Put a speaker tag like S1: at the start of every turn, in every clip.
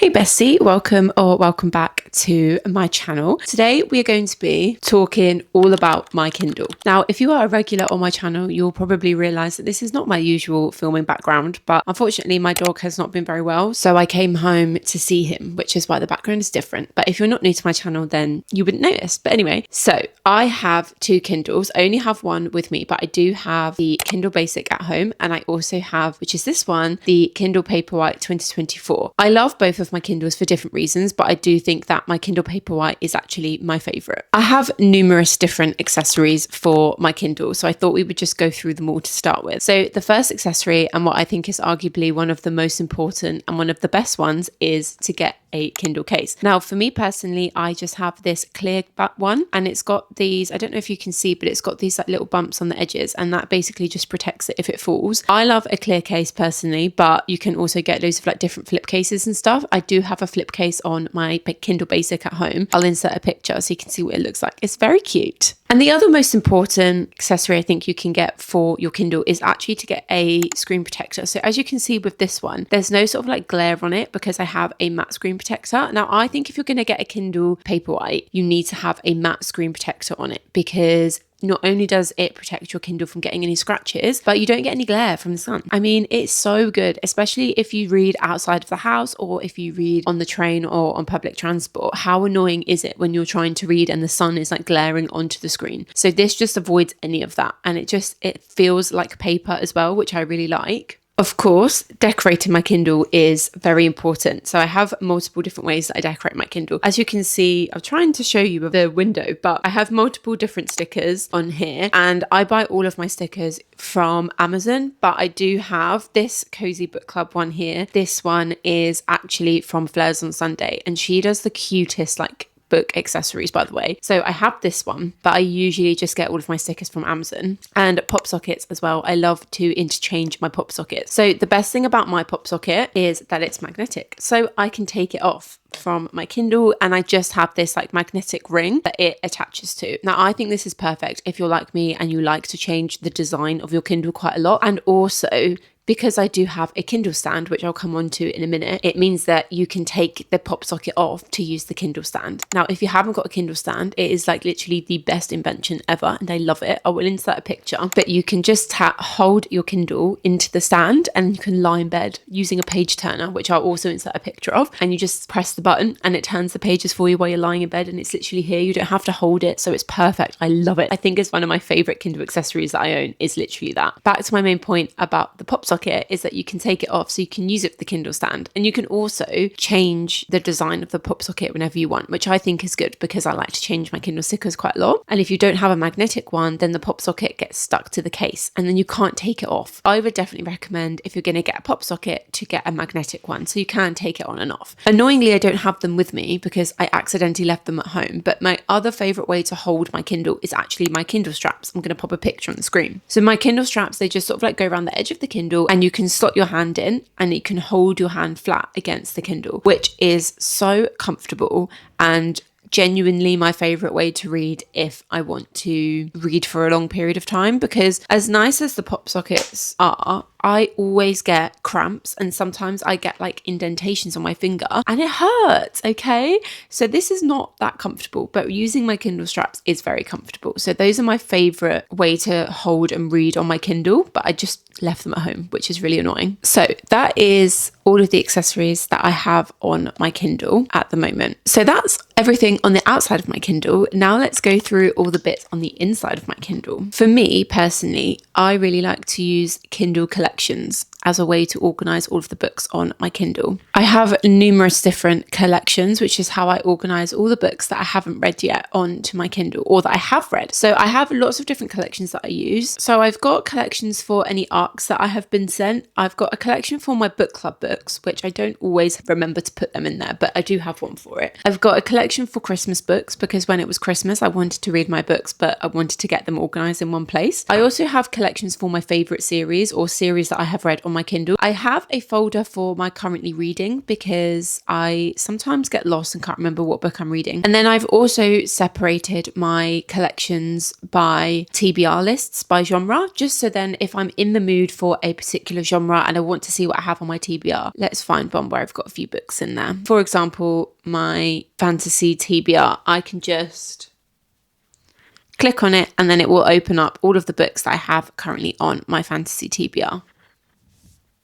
S1: Hey bestie, welcome back to my channel. Today we are going to be talking all about my Kindle. Now, if you are a regular on my channel, you'll probably realize that this is not my usual filming background, but unfortunately my dog has not been very well, so I came home to see him, which is why the background is different. But if you're not new to my channel, then you wouldn't notice. But anyway, so I have two Kindles. I only have one with me, but I do have the Kindle Basic at home, and I also have, which is this one, the Kindle Paperwhite 2024. I love both of my Kindles for different reasons, but I do think that my Kindle Paperwhite is actually my favorite. I have numerous different accessories for my Kindle, so I thought we would just go through them all to start with. So the first accessory, and what I think is arguably one of the most important and one of the best ones, is to get a Kindle case. Now, for me personally, I just have this clear back one, and it's got these, I don't know if you can see, but it's got these like little bumps on the edges, and that basically just protects it if it falls. I love a clear case personally, but you can also get loads of like different flip cases and stuff. I do have a flip case on my Kindle Basic at home. I'll insert a picture so you can see what it looks like. It's very cute. And the other most important accessory I think you can get for your Kindle is actually to get a screen protector. So as you can see with this one, there's no sort of like glare on it because I have a matte screen protector. Now, I think if you're going to get a Kindle Paperwhite, you need to have a matte screen protector on it, because not only does it protect your Kindle from getting any scratches, but you don't get any glare from the sun. I mean, it's so good, especially if you read outside of the house or if you read on the train or on public transport. How annoying is it when you're trying to read and the sun is like glaring onto the screen? So this just avoids any of that. And it feels like paper as well, which I really like. Of course, decorating my Kindle is very important. So I have multiple different ways that I decorate my Kindle. As you can see, I'm trying to show you the window, but I have multiple different stickers on here, and I buy all of my stickers from Amazon, but I do have this Cozy Book Club one here. This one is actually from Fleurs on Sunday, and she does the cutest book accessories, by the way. So I have this one, but I usually just get all of my stickers from Amazon. And pop sockets as well. I love to interchange my pop sockets. So the best thing about my pop socket is that it's magnetic, so I can take it off from my Kindle, and I just have this like magnetic ring that it attaches to. Now, I think this is perfect if you're like me and you like to change the design of your Kindle quite a lot. And also, because I do have a Kindle stand, which I'll come on to in a minute, it means that you can take the pop socket off to use the Kindle stand. Now, if you haven't got a Kindle stand, it is like literally the best invention ever, and I love it. I will insert a picture, but you can just hold your Kindle into the stand and you can lie in bed using a page turner, which I'll also insert a picture of, and you just press the button and it turns the pages for you while you're lying in bed, and it's literally here. You don't have to hold it, so it's perfect. I love it. I think it's one of my favorite Kindle accessories that I own, is literally that. Back to my main point about the pop socket is that you can take it off so you can use it for the Kindle stand, and you can also change the design of the pop socket whenever you want, which I think is good because I like to change my Kindle stickers quite a lot. And if you don't have a magnetic one, then the pop socket gets stuck to the case and then you can't take it off. I would definitely recommend, if you're going to get a pop socket, to get a magnetic one so you can take it on and off. Annoyingly, I don't have them with me because I accidentally left them at home, but my other favorite way to hold my Kindle is actually my Kindle straps. I'm going to pop a picture on the screen. So my Kindle straps, they just sort of like go around the edge of the Kindle, and you can slot your hand in and you can hold your hand flat against the Kindle, which is so comfortable and genuinely my favorite way to read if I want to read for a long period of time. Because as nice as the pop sockets are, I always get cramps, and sometimes I get like indentations on my finger and it hurts, okay? So this is not that comfortable, but using my Kindle straps is very comfortable. So those are my favorite way to hold and read on my Kindle, but I just left them at home, which is really annoying. So that is all of the accessories that I have on my Kindle at the moment. So that's everything on the outside of my Kindle. Now let's go through all the bits on the inside of my Kindle. For me personally, I really like to use Kindle collections as a way to organize all of the books on my Kindle. I have numerous different collections, which is how I organize all the books that I haven't read yet onto my Kindle, or that I have read. So I have lots of different collections that I use. So I've got collections for any arcs that I have been sent. I've got a collection for my book club books, which I don't always remember to put them in there, but I do have one for it. I've got a collection for Christmas books because when it was Christmas, I wanted to read my books, but I wanted to get them organized in one place. I also have collections for my favorite series, or series series that I have read on my Kindle. I have a folder for my currently reading because I sometimes get lost and can't remember what book I'm reading. And then I've also separated my collections by TBR lists by genre, just so then if I'm in the mood for a particular genre and I want to see what I have on my TBR, let's find one where I've got a few books in there. For example, my fantasy TBR, I can just click on it and then it will open up all of the books that I have currently on my fantasy TBR.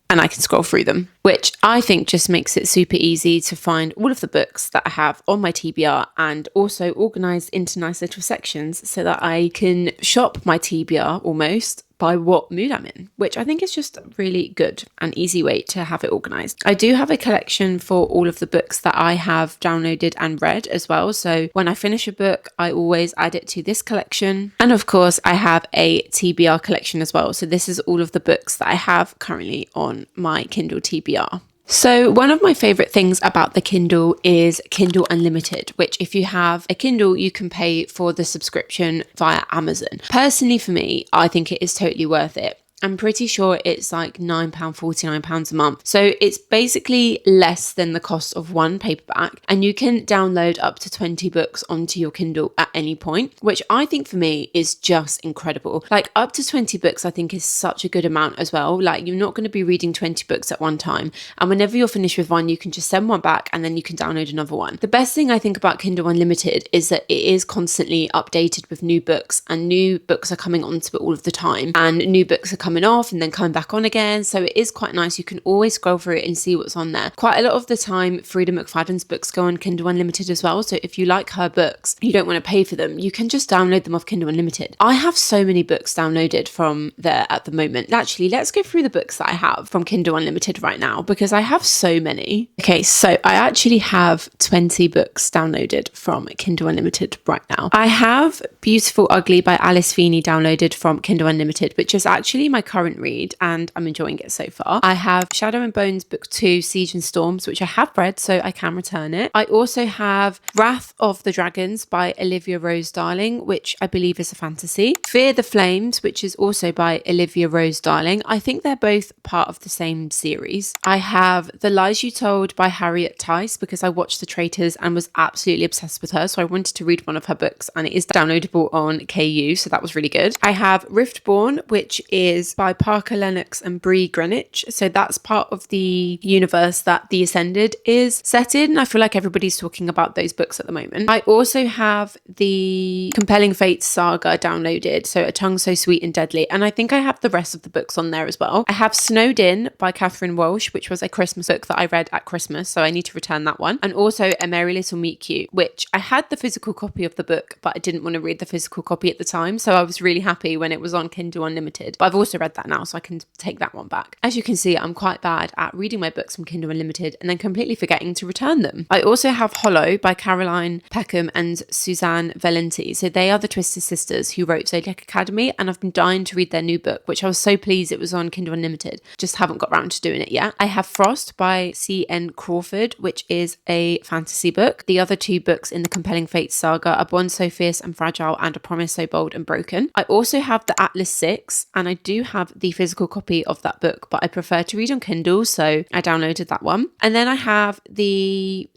S1: And I can scroll through them, which I think just makes it super easy to find all of the books that I have on my TBR and also organized into nice little sections so that I can shop my TBR almost by what mood I'm in, which I think is just a really good and easy way to have it organized. I do have a collection for all of the books that I have downloaded and read as well. So when I finish a book, I always add it to this collection. And of course, I have a TBR collection as well. So this is all of the books that I have currently on my Kindle TBR. So one of my favorite things about the Kindle is Kindle Unlimited, which if you have a Kindle, you can pay for the subscription via Amazon. Personally, for me, I think it is totally worth it. I'm pretty sure it's like £9.49 a month. So it's basically less than the cost of one paperback, and you can download up to 20 books onto your Kindle at any point, which I think for me is just incredible. Like up to 20 books, I think is such a good amount as well. Like you're not going to be reading 20 books at one time. And whenever you're finished with one, you can just send one back and then you can download another one. The best thing I think about Kindle Unlimited is that it is constantly updated with new books, and new books are coming onto it all of the time, and new books are coming off and then coming back on again. So it is quite nice. You can always scroll through it and see what's on there. Quite a lot of the time, Frida McFadden's books go on Kindle Unlimited as well. So if you like her books, you don't want to pay for them, you can just download them off Kindle Unlimited. I have so many books downloaded from there at the moment. Actually, let's go through the books that I have from Kindle Unlimited right now because I have so many. Okay, so I actually have 20 books downloaded from Kindle Unlimited right now. I have Beautiful Ugly by Alice Feeney downloaded from Kindle Unlimited, which is actually my current read and I'm enjoying it so far. I have Shadow and Bones Book 2 Siege and Storms, which I have read, so I can return it. I also have Wrath of the Dragons by Olivia Rose Darling, which I believe is a fantasy. Fear the Flames, which is also by Olivia Rose Darling. I think they're both part of the same series. I have The Lies You Told by Harriet Tice because I watched The Traitors and was absolutely obsessed with her, so I wanted to read one of her books and it is downloadable on KU, so that was really good. I have Riftborn, which is by Parker Lennox and Bree Greenwich. So that's part of the universe that The Ascended is set in. I feel like everybody's talking about those books at the moment. I also have the Compelling Fates saga downloaded, so A Tongue So Sweet and Deadly, and I think I have the rest of the books on there as well. I have Snowed In by Catherine Walsh, which was a Christmas book that I read at Christmas, so I need to return that one. And also A Merry Little Meet Cute, which I had the physical copy of the book, but I didn't want to read the physical copy at the time, so I was really happy when it was on Kindle Unlimited. But I've also read that now, so I can take that one back. As you can see, I'm quite bad at reading my books from Kindle Unlimited and then completely forgetting to return them. I also have Hollow by Caroline Peckham and Suzanne Valenti. So they are the Twisted sisters who wrote Zodiac Academy, and I've been dying to read their new book, which I was so pleased it was on Kindle Unlimited. Just haven't got around to doing it yet. I have Frost by C.N. Crawford, which is a fantasy book. The other two books in the Compelling Fates saga are Bond So Fierce and Fragile and A Promise So Bold and Broken. I also have the Atlas 6, and I do have the physical copy of that book, but I prefer to read on Kindle, so I downloaded that one. And then I have the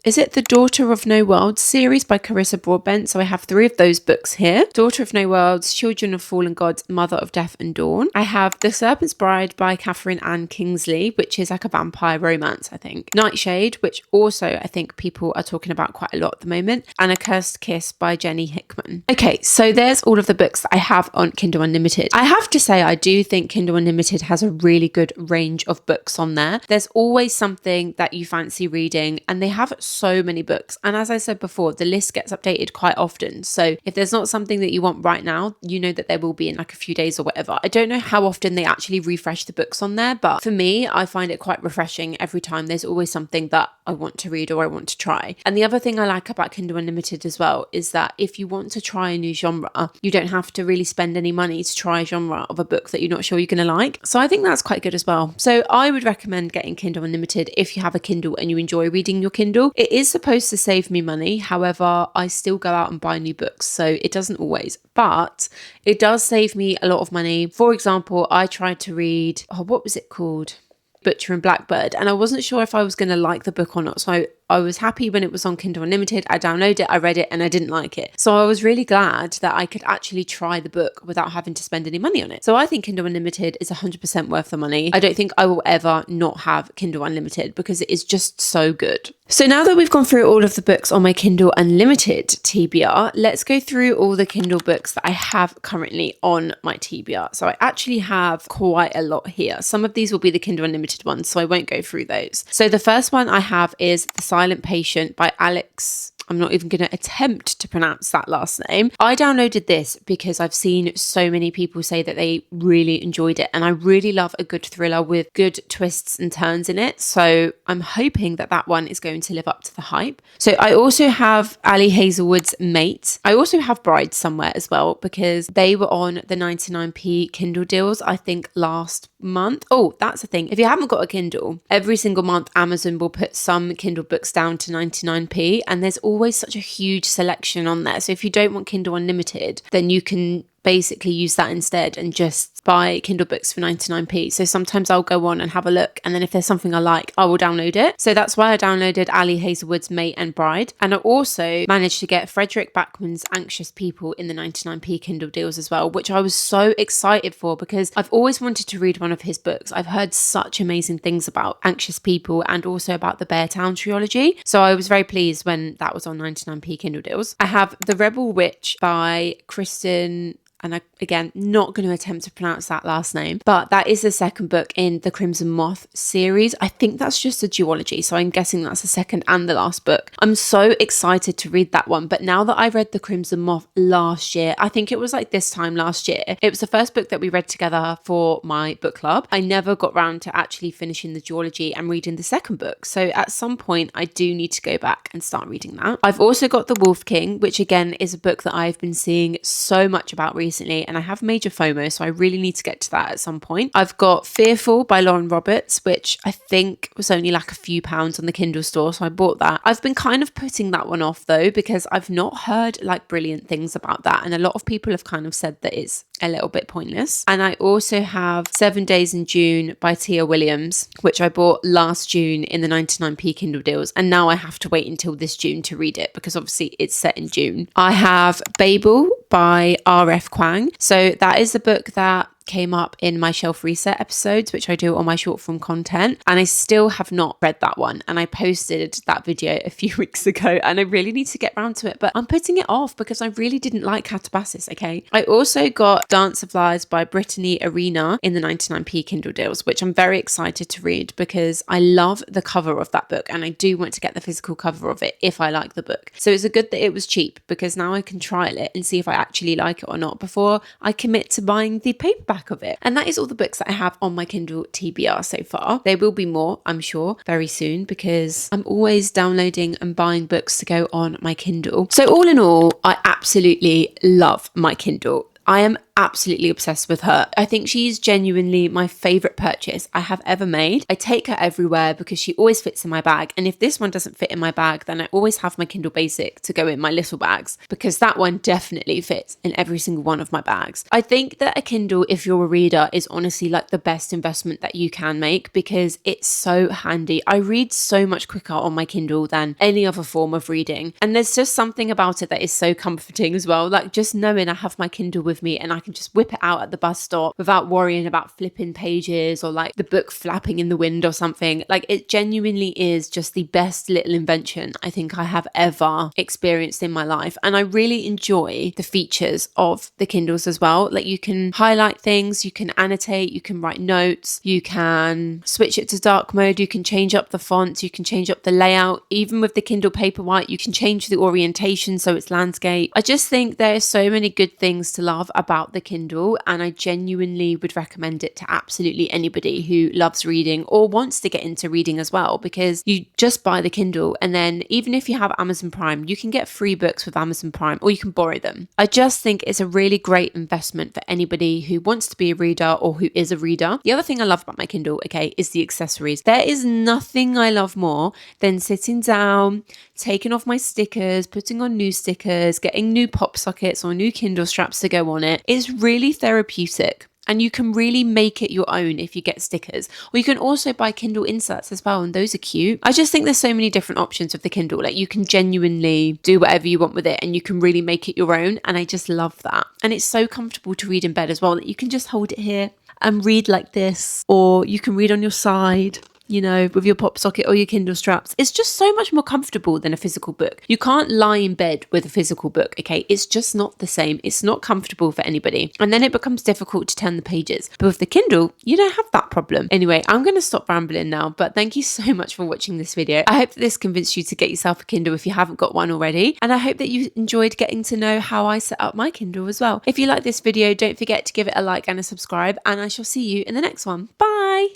S1: Daughter of No Worlds series by Carissa Broadbent. So I have 3 of those books here. Daughter of No Worlds, Children of Fallen Gods, Mother of Death and Dawn. I have The Serpent's Bride by Catherine Ann Kingsley, which is like a vampire romance, I think. Nightshade, which also I think people are talking about quite a lot at the moment. And A Cursed Kiss by Jenny Hickman. Okay, so there's all of the books that I have on Kindle Unlimited. I have to say, I do think Kindle Unlimited has a really good range of books on there. There's always something that you fancy reading, and they have so many books. And as I said before, the list gets updated quite often. So if there's not something that you want right now, you know that there will be in like a few days or whatever. I don't know how often they actually refresh the books on there, but for me, I find it quite refreshing every time. There's always something that I want to read or I want to try. And the other thing I like about Kindle Unlimited as well is that if you want to try a new genre, you don't have to really spend any money to try a genre of a book that you're not sure you're going to like. So I think that's quite good as well. So I would recommend getting Kindle Unlimited if you have a Kindle and you enjoy reading your Kindle. It is supposed to save me money. However, I still go out and buy new books, so it doesn't always, but it does save me a lot of money. For example, I tried to read, what was it called? Butcher and Blackbird, and I wasn't sure if I was going to like the book or not. So I was happy when it was on Kindle Unlimited. I downloaded it, I read it, and I didn't like it. So I was really glad that I could actually try the book without having to spend any money on it. So I think Kindle Unlimited is 100% worth the money. I don't think I will ever not have Kindle Unlimited because it is just so good. So now that we've gone through all of the books on my Kindle Unlimited TBR, let's go through all the Kindle books that I have currently on my TBR. So I actually have quite a lot here. Some of these will be the Kindle Unlimited ones, so I won't go through those. So the first one I have is The Silent Patient by Alex. I'm not even going to attempt to pronounce that last name. I downloaded this because I've seen so many people say that they really enjoyed it. And I really love a good thriller with good twists and turns in it. So I'm hoping that that one is going to live up to the hype. So I also have Ali Hazelwood's Mate. I also have Bride somewhere as well because they were on the 99p Kindle deals, I think last month. Oh, that's the thing. If you haven't got a Kindle, every single month Amazon will put some Kindle books down to 99p, and there's always such a huge selection on there. So if you don't want Kindle Unlimited, then you can basically use that instead and just buy Kindle books for 99p. So sometimes I'll go on and have a look, and then if there's something I like, I will download it. So that's why I downloaded Ali Hazelwood's Mate and Bride. And I also managed to get Frederick Backman's Anxious People in the 99p Kindle deals as well, which I was so excited for because I've always wanted to read one of his books. I've heard such amazing things about Anxious People and also about the Beartown trilogy. So I was very pleased when that was on 99p Kindle deals. I have The Rebel Witch by Kristen, and I, again, not going to attempt to pronounce that last name, but that is the second book in the Crimson Moth series. I think that's just a duology, so I'm guessing that's the second and the last book. I'm so excited to read that one, but now that I read the Crimson Moth last year, I think it was like this time last year, it was the first book that we read together for my book club. I never got round to actually finishing the duology and reading the second book, so at some point I do need to go back and start reading that. I've also got The Wolf King, which again is a book that I've been seeing so much about recently, and I have major FOMO, so I really need to get to that at some point. I've got Fearful by Lauren Roberts, which I think was only like a few pounds on the Kindle store, so I bought that. I've been kind of putting that one off though because I've not heard like brilliant things about that, and a lot of people have kind of said that it's a little bit pointless. And I also have 7 Days in June by Tia Williams, which I bought last June in the 99p Kindle deals, and now I have to wait until this June to read it because obviously it's set in June. I have Babel by R.F. Kwang. So that is the book that came up in my shelf reset episodes, which I do on my short form content, and I still have not read that one, and I posted that video a few weeks ago and I really need to get around to it, but I'm putting it off because I really didn't like Catabasis. Okay, I also got Dance of Lies by Brittany Arena in the 99p Kindle deals, which I'm very excited to read because I love the cover of that book and I do want to get the physical cover of it if I like the book. So it's a good that it was cheap because now I can trial it and see if I actually like it or not before I commit to buying the paperback of it. And that is all the books that I have on my Kindle TBR so far. There will be more, I'm sure, very soon because I'm always downloading and buying books to go on my Kindle. So all in all, I absolutely love my Kindle. I am absolutely obsessed with her. I think she's genuinely my favorite purchase I have ever made. I take her everywhere because she always fits in my bag. And if this one doesn't fit in my bag, then I always have my Kindle Basic to go in my little bags because that one definitely fits in every single one of my bags. I think that a Kindle, if you're a reader, is honestly like the best investment that you can make because it's so handy. I read so much quicker on my Kindle than any other form of reading. And there's just something about it that is so comforting as well. Like just knowing I have my Kindle with me and I can just whip it out at the bus stop without worrying about flipping pages or like the book flapping in the wind or something. Like it genuinely is just the best little invention I think I have ever experienced in my life. And I really enjoy the features of the Kindles as well. Like you can highlight things, you can annotate, you can write notes, you can switch it to dark mode, you can change up the fonts, you can change up the layout. Even with the Kindle Paperwhite, you can change the orientation so it's landscape. I just think there are so many good things to love about about the Kindle, and I genuinely would recommend it to absolutely anybody who loves reading or wants to get into reading as well, because you just buy the Kindle, and then even if you have Amazon Prime, you can get free books with Amazon Prime, or you can borrow them. I just think it's a really great investment for anybody who wants to be a reader or who is a reader. The other thing I love about my Kindle, okay, is the accessories. There is nothing I love more than sitting down, taking off my stickers, putting on new stickers, getting new pop sockets or new Kindle straps to go on it. It's really therapeutic. And you can really make it your own if you get stickers. Or you can also buy Kindle inserts as well, and those are cute. I just think there's so many different options with the Kindle. Like, you can genuinely do whatever you want with it, and you can really make it your own. And I just love that. And it's so comfortable to read in bed as well, that you can just hold it here and read like this, or you can read on your side, you know, with your pop socket or your Kindle straps. It's just so much more comfortable than a physical book. You can't lie in bed with a physical book, okay? It's just not the same. It's not comfortable for anybody. And then it becomes difficult to turn the pages. But with the Kindle, you don't have that problem. Anyway, I'm going to stop rambling now, but thank you so much for watching this video. I hope that this convinced you to get yourself a Kindle if you haven't got one already. And I hope that you enjoyed getting to know how I set up my Kindle as well. If you like this video, don't forget to give it a like and a subscribe, and I shall see you in the next one. Bye!